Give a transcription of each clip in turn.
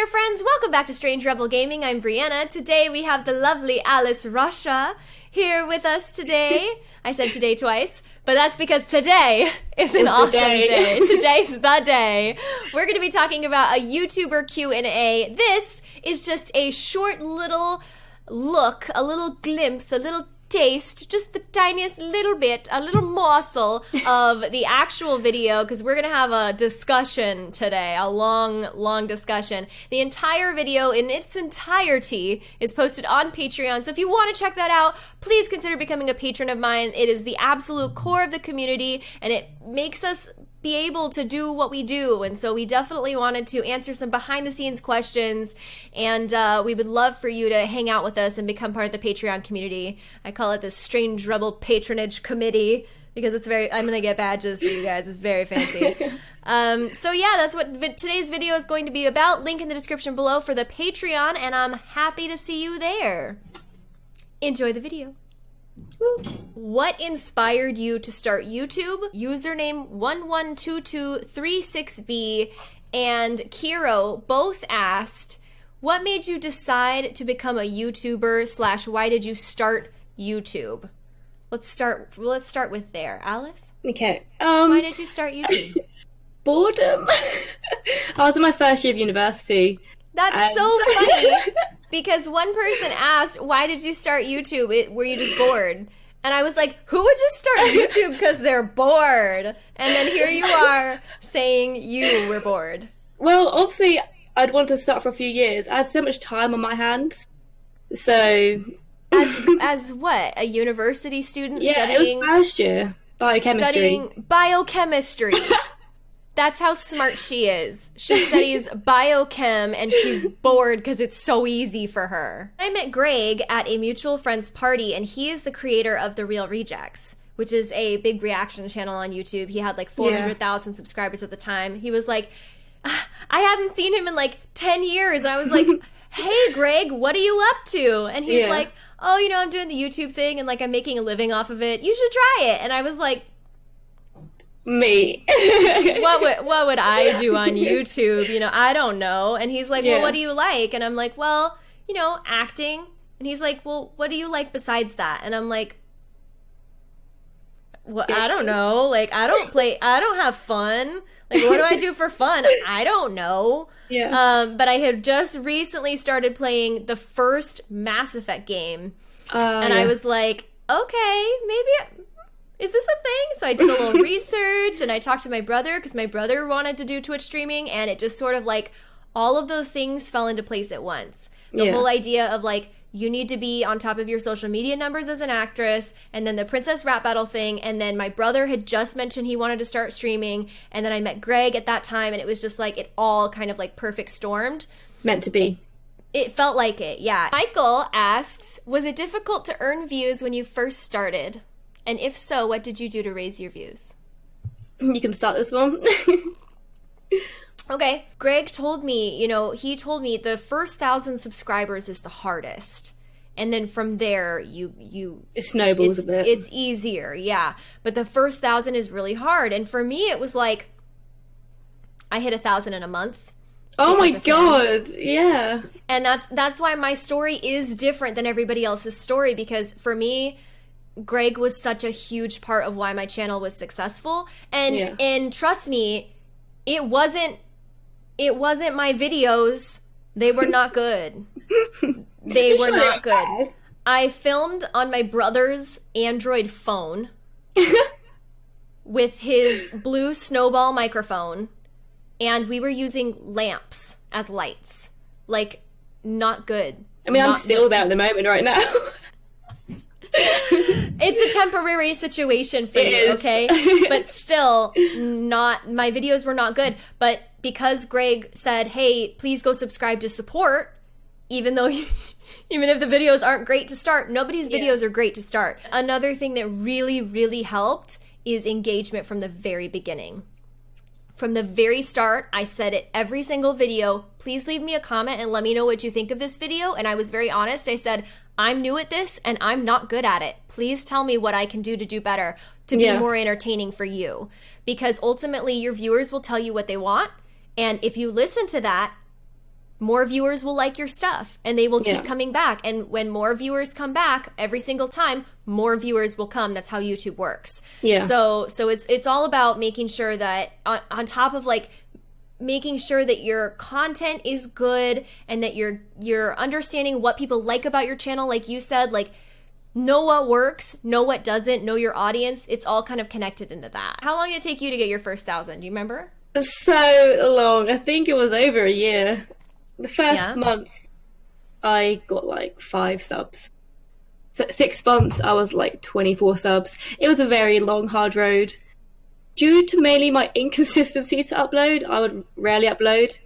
there, friends! Welcome back to Strange Rebel Gaming. I'm Brianna. Today we have the lovely Alyce Rocha here with us today. I said today twice, but that's because today is an awesome day. Today's the day. We're going to be talking about a YouTuber Q&A. This is just a short little look, a little glimpse, a little taste, just the tiniest little bit, a little morsel of the actual video, because we're going to have a discussion today, a long discussion. The entire video in its entirety is posted on Patreon, so if you want to check that out, please consider becoming a patron of mine. It is the absolute core of the community, and it makes us be able to do what we do, and so we definitely wanted to answer some behind-the-scenes questions, and we would love for you to hang out with us and become part of the Patreon community. I call it the Strange Rebel Patronage Committee because it's very, I'm gonna get badges for you guys. It's very fancy. So yeah, that's what today's video is going to be about. Link in the description below for the Patreon, and I'm happy to see you there. Enjoy the video. What inspired you to start YouTube? Username 112236B and Kiro both asked, what made you decide to become a YouTuber / why did you start YouTube? Let's start with there. Alyce? Okay. Why did you start YouTube? Boredom. I was in my first year of university. That's so funny because one person asked, why did you start YouTube? Were you just bored? And I was like, who would just start YouTube because they're bored? And then here you are saying you were bored. Well, obviously, I'd wanted to start for a few years. I had so much time on my hands. So... As what? A university student studying? Yeah, it was first year. Biochemistry. Studying biochemistry. That's how smart she is. She studies biochem and she's bored because it's so easy for her. I met Greg at a mutual friend's party, and he is the creator of The Real Rejects, which is a big reaction channel on YouTube. He had like 400,000 subscribers at the time. He was like, I hadn't seen him in like 10 years. And I was like, hey, Greg, what are you up to? And he's like, oh, you know, I'm doing the YouTube thing and like I'm making a living off of it. You should try it. And I was like, me. what would I do on YouTube? You know, I don't know. And he's like, well, what do you like? And I'm like, well, you know, acting. And he's like, well, what do you like besides that? And I'm like, well, I don't know. Like, I don't have fun. Like, what do I do for fun? I don't know. Yeah. But I had just recently started playing the first Mass Effect game. And I was like, okay, maybe... is this a thing? So I did a little research and I talked to my brother because my brother wanted to do Twitch streaming, and it just sort of like all of those things fell into place at once. The whole idea of like, you need to be on top of your social media numbers as an actress, and then the Princess Rap Battle thing, and then my brother had just mentioned he wanted to start streaming, and then I met Greg at that time, and it was just like it all kind of like perfect stormed. Meant to be. It felt like it, yeah. Michael asks, was it difficult to earn views when you first started? And if so, what did you do to raise your views? You can start this one. Okay. Greg told me, you know, he told me the first 1,000 subscribers is the hardest. And then from there, it snowballs a bit. It's easier, yeah. But the first 1,000 is really hard. And for me, it was like, I hit 1,000 in a month. Oh my God, yeah. And that's why my story is different than everybody else's story, because for me... Greg was such a huge part of why my channel was successful, and trust me, it wasn't my videos. They were not good. They were not good. I filmed on my brother's Android phone with his blue snowball microphone, and we were using lamps as lights. Like, not good. I mean, I'm still there at the moment right now. It's a temporary situation for you, okay? But still, my videos were not good. But because Greg said, hey, please go subscribe to support, even if the videos aren't great to start, nobody's videos are great to start. Another thing that really, really helped is engagement from the very beginning. From the very start, I said it every single video, please leave me a comment and let me know what you think of this video. And I was very honest. I said, I'm new at this and I'm not good at it. Please tell me what I can do to do better, to be more entertaining for you. Because ultimately your viewers will tell you what they want. And if you listen to that, more viewers will like your stuff and they will keep coming back. And when more viewers come back every single time, more viewers will come. That's how YouTube works. Yeah. So it's all about making sure that on top of like making sure that your content is good and that you're understanding what people like about your channel, like you said, like know what works, know what doesn't, know your audience. It's all kind of connected into that. How long did it take you to get your first 1,000? Do you remember? So long. I think it was over a year. The first month, I got like 5 subs. So 6 months, I was like 24 subs. It was a very long, hard road. Due to mainly my inconsistency to upload, I would rarely upload.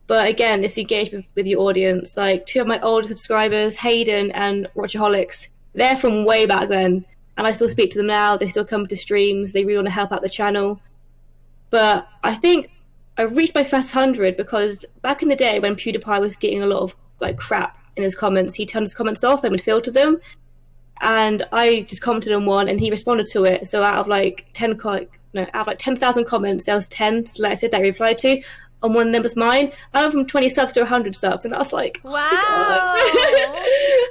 But again, it's engagement with your audience. Like 2 of my older subscribers, Hayden and Rocha I, they're from way back then. And I still speak to them now. They still come to streams. They really want to help out the channel. But I think I reached my first 100 because back in the day when PewDiePie was getting a lot of like crap in his comments, he turned his comments off and would filter them. And I just commented on one and he responded to it. So out of like 10,000 comments, there was 10 selected that I replied to. And one of them was mine. I went from 20 subs to 100 subs, and I was like, wow. Oh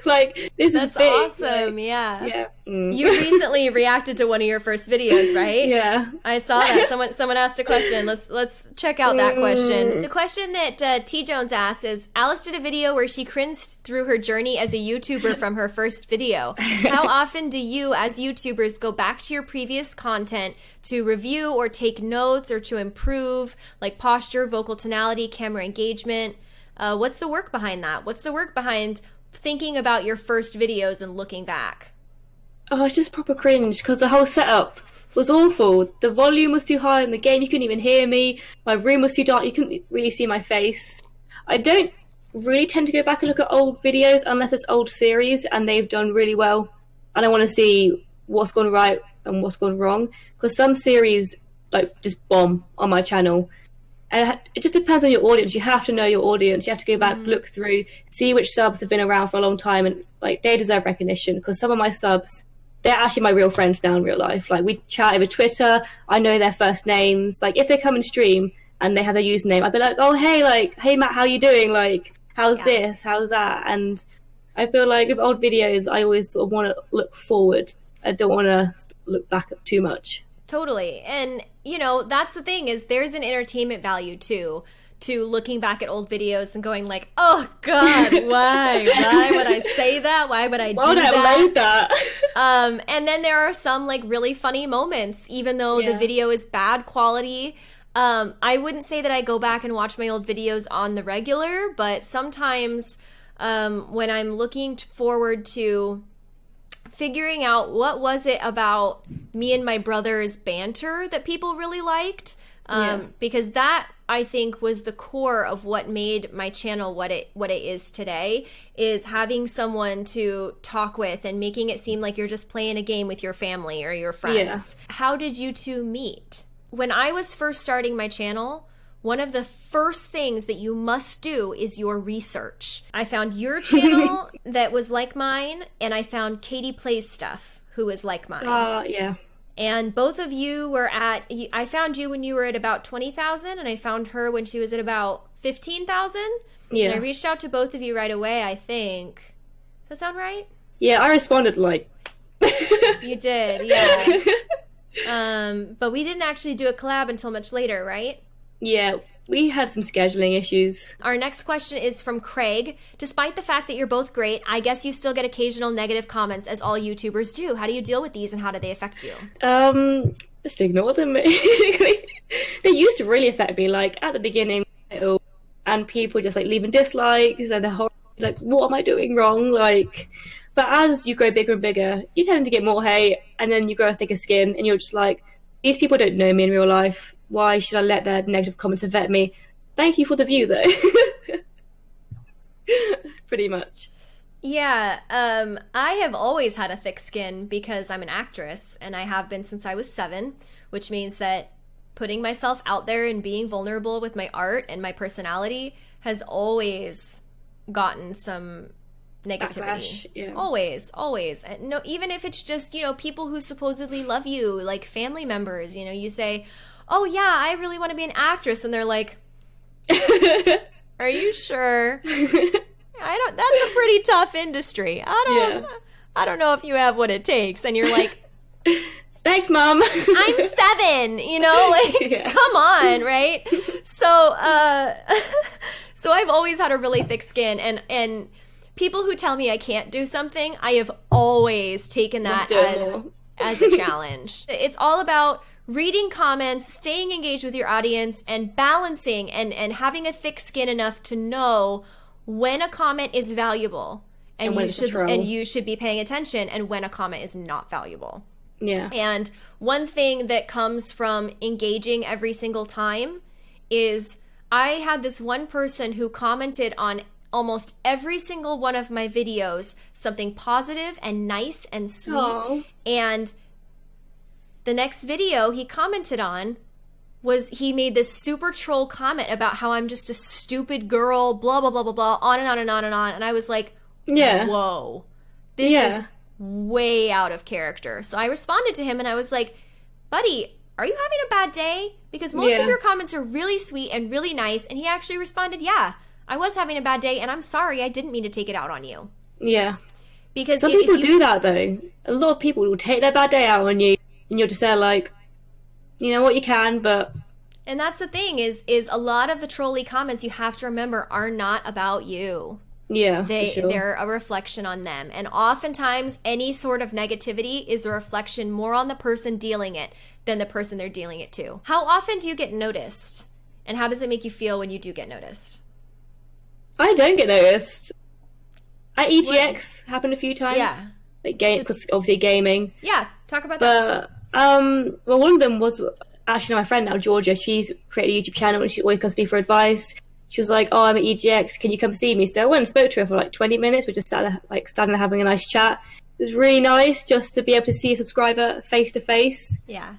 like, this That's is big. Awesome, like, yeah. Mm. You recently reacted to one of your first videos, right? Yeah. I saw that. Someone asked a question. Let's check out that question. The question that T. Jones asked is, Alyce did a video where she cringed through her journey as a YouTuber from her first video. How often do you, as YouTubers, go back to your previous content to review or take notes or to improve, like posture, vocal tonality, camera engagement? What's the work behind that? What's the work behind thinking about your first videos and looking back? Oh, it's just proper cringe because the whole setup was awful. The volume was too high in the game, you couldn't even hear me. My room was too dark, you couldn't really see my face. I don't really tend to go back and look at old videos unless it's old series and they've done really well. And I want to see what's gone right and what's gone wrong, because some series like just bomb on my channel. And it just depends on your audience. You have to know your audience. You have to go back, look through, see which subs have been around for a long time, and like they deserve recognition, because some of my subs, they're actually my real friends now in real life. Like we chat over Twitter. I know their first names. Like if they come and stream and they have their username, I'd be like, oh hey, like hey Matt, how you doing? Like how's this? How's that? And I feel like with old videos, I always sort of want to look forward. I don't want to look back too much. Totally. And, you know, that's the thing, is there's an entertainment value, too, to looking back at old videos and going like, oh, God, why? Why would I say that? Why would I do that? Why would I load that? And then there are some, like, really funny moments, even though the video is bad quality. I wouldn't say that I go back and watch my old videos on the regular, but sometimes when I'm looking forward to figuring out what was it about me and my brother's banter that people really liked, because that, I think, was the core of what made my channel what it is today, is having someone to talk with and making it seem like you're just playing a game with your family or your friends. How did you two meet? When I was first starting my channel, one of the first things that you must do is your research. I found your channel that was like mine, and I found Katie Plays Stuff, who was like mine. Yeah. And both of you were I found you when you were at about 20,000, and I found her when she was at about 15,000. Yeah. And I reached out to both of you right away, I think. Does that sound right? Yeah, I responded like... You did, yeah. But we didn't actually do a collab until much later, right? Yeah, we had some scheduling issues. Our next question is from Craig. Despite the fact that you're both great, I guess you still get occasional negative comments, as all YouTubers do. How do you deal with these, and how do they affect you? Just ignore them, basically. They used to really affect me, like, at the beginning, and people just, like, leaving dislikes, and they're like, what am I doing wrong? Like, but as you grow bigger and bigger, you tend to get more hate, and then you grow a thicker skin, and you're just like, these people don't know me in real life. Why should I let their negative comments affect me? Thank you for the view, though. Pretty much. Yeah, I have always had a thick skin because I'm an actress, and I have been since I was 7, which means that putting myself out there and being vulnerable with my art and my personality has always gotten some negativity. Yeah. Always. And no, even if it's just, you know, people who supposedly love you, like family members, you know, you say, oh yeah, I really want to be an actress, and they're like, Are you sure? That's a pretty tough industry. I don't know if you have what it takes. And you're like, thanks, Mom. I'm 7, like, come on, right? So, so I've always had a really thick skin, and people who tell me I can't do something, I have always taken that as a challenge. It's all about reading comments, staying engaged with your audience, and balancing and having a thick skin enough to know when a comment is valuable and you should be paying attention, and when a comment is not valuable. Yeah. And one thing that comes from engaging every single time is I had this one person who commented on almost every single one of my videos something positive and nice and sweet. Aww. And the next video he commented on was he made this super troll comment about how I'm just a stupid girl, blah, blah, blah, blah, blah, on and on and on and on. And I was like, whoa, this is way out of character. So I responded to him and I was like, buddy, are you having a bad day? Because most of your comments are really sweet and really nice. And he actually responded, yeah, I was having a bad day, and I'm sorry, I didn't mean to take it out on you. Yeah. Because some people do that, though. A lot of people will take their bad day out on you, and you're just there like, you know what, you can, but... And that's the thing, is a lot of the trolly comments, you have to remember, are not about you. Yeah, They're a reflection on them. And oftentimes, any sort of negativity is a reflection more on the person dealing it than the person they're dealing it to. How often do you get noticed? And how does it make you feel when you do get noticed? I don't get noticed. At EGX, happened a few times. Yeah. Like, because obviously gaming. Yeah, talk about that. Well, one of them was actually my friend now, Georgia. She's created a YouTube channel and she always comes to me for advice. She was like, oh, I'm at EGX, can you come see me? So I went and spoke to her for like 20 minutes. We just sat there having a nice chat. It was really nice just to be able to see a subscriber face to face. Yeah.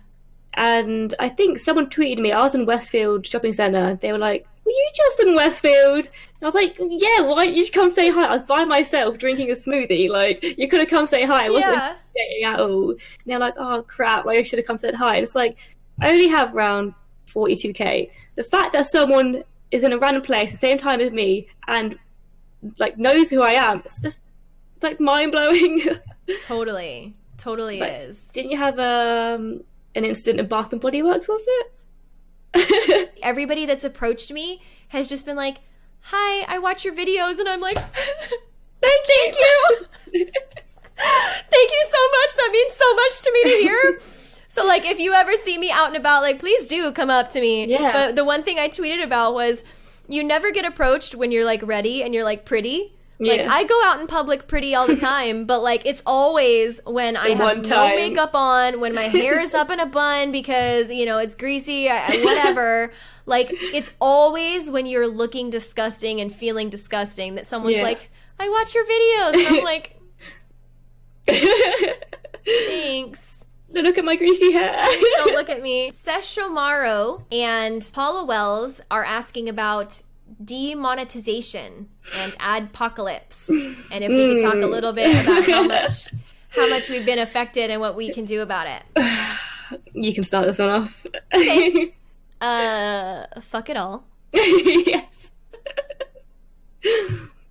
And I think someone tweeted me, I was in Westfield Shopping Centre. They were like, were you just in Westfield? And I was like, yeah, why don't you come say hi? I was by myself drinking a smoothie. Like, you could have come say hi. I wasn't dating at all. And they're like, oh, crap, like, I should have come said hi. And it's like, I only have around 42k. The fact that someone is in a random place at the same time as me and, like, knows who I am, it's like, mind-blowing. Totally is. Didn't you have an incident in Bath and Body Works, was it? Everybody that's approached me has just been like, hi, I watch your videos, and I'm like, thank you. Thank you so much. That means so much to me to hear. So, like, if you ever see me out and about, like, please do come up to me. Yeah. But the one thing I tweeted about was, you never get approached when you're, like, ready and you're, like, pretty. Like, I go out in public pretty all the time, but, like, it's always when I have no makeup on, when my hair is up in a bun because, you know, it's greasy, whatever. Like, it's always when you're looking disgusting and feeling disgusting that someone's like, I watch your videos. And I'm like, thanks. Look at my greasy hair. Don't look at me. Seshomaro and Paula Wells are asking about demonetization and adpocalypse, and if we could talk a little bit about how much we've been affected and what we can do about it. You can start this one off. Okay. Fuck it all. Yes.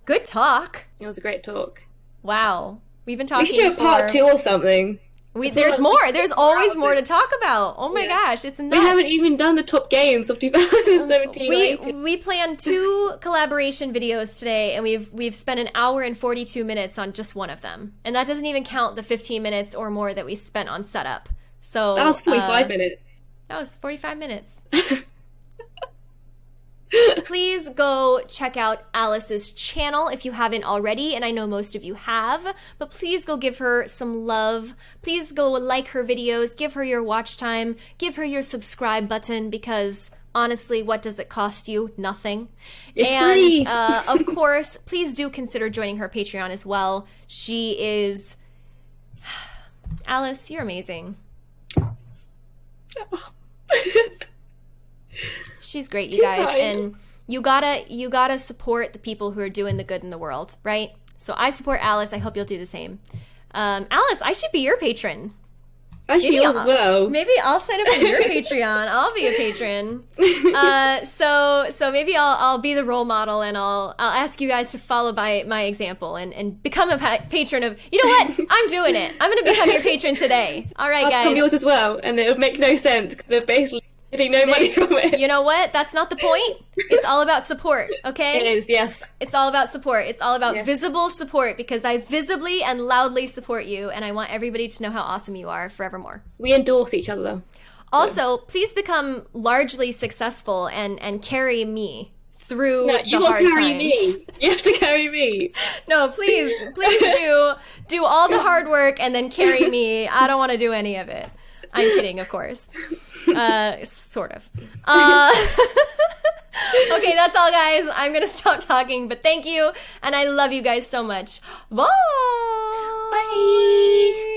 Good talk. It was a great talk. Wow, we've been talking. We should do a part 2 or something. There's more. There's always more to talk about. Oh my gosh, it's nuts. We haven't even done the top games of 2017. We planned 2 collaboration videos today, and we've spent an hour and 42 minutes on just one of them, and that doesn't even count the 15 minutes or more that we spent on setup. So that was 45 minutes. That was 45 minutes. Please go check out Alyce's channel if you haven't already, and I know most of you have, but please go give her some love. Please go like her videos, give her your watch time, give her your subscribe button, because honestly, what does it cost you? Nothing. It's free. Of course, please do consider joining her Patreon as well. She is... Alyce, you're amazing. She's great, you guys, and you gotta support the people who are doing the good in the world, right? So I support Alyce. I hope you'll do the same. Alyce, I should be your patron. I should be yours as well. Maybe I'll sign up for your Patreon. I'll be a patron. So maybe I'll be the role model, and I'll ask you guys to follow by my example and become a patron of. You know what? I'm doing it. I'm going to become your patron today. All right, guys. I'll become yours as well, and it would make no sense because we're basically getting no money from it. You know what? That's not the point. It's all about support, okay? It is, yes. It's all about support. It's all about visible support, because I visibly and loudly support you, and I want everybody to know how awesome you are forevermore. We endorse each other, though. Also, please become largely successful and carry me through the hard times. Me. You have to carry me. No, please do all the hard work and then carry me. I don't want to do any of it. I'm kidding, of course. Sort of. Okay, that's all, guys. I'm going to stop talking, but thank you, and I love you guys so much. Bye! Bye!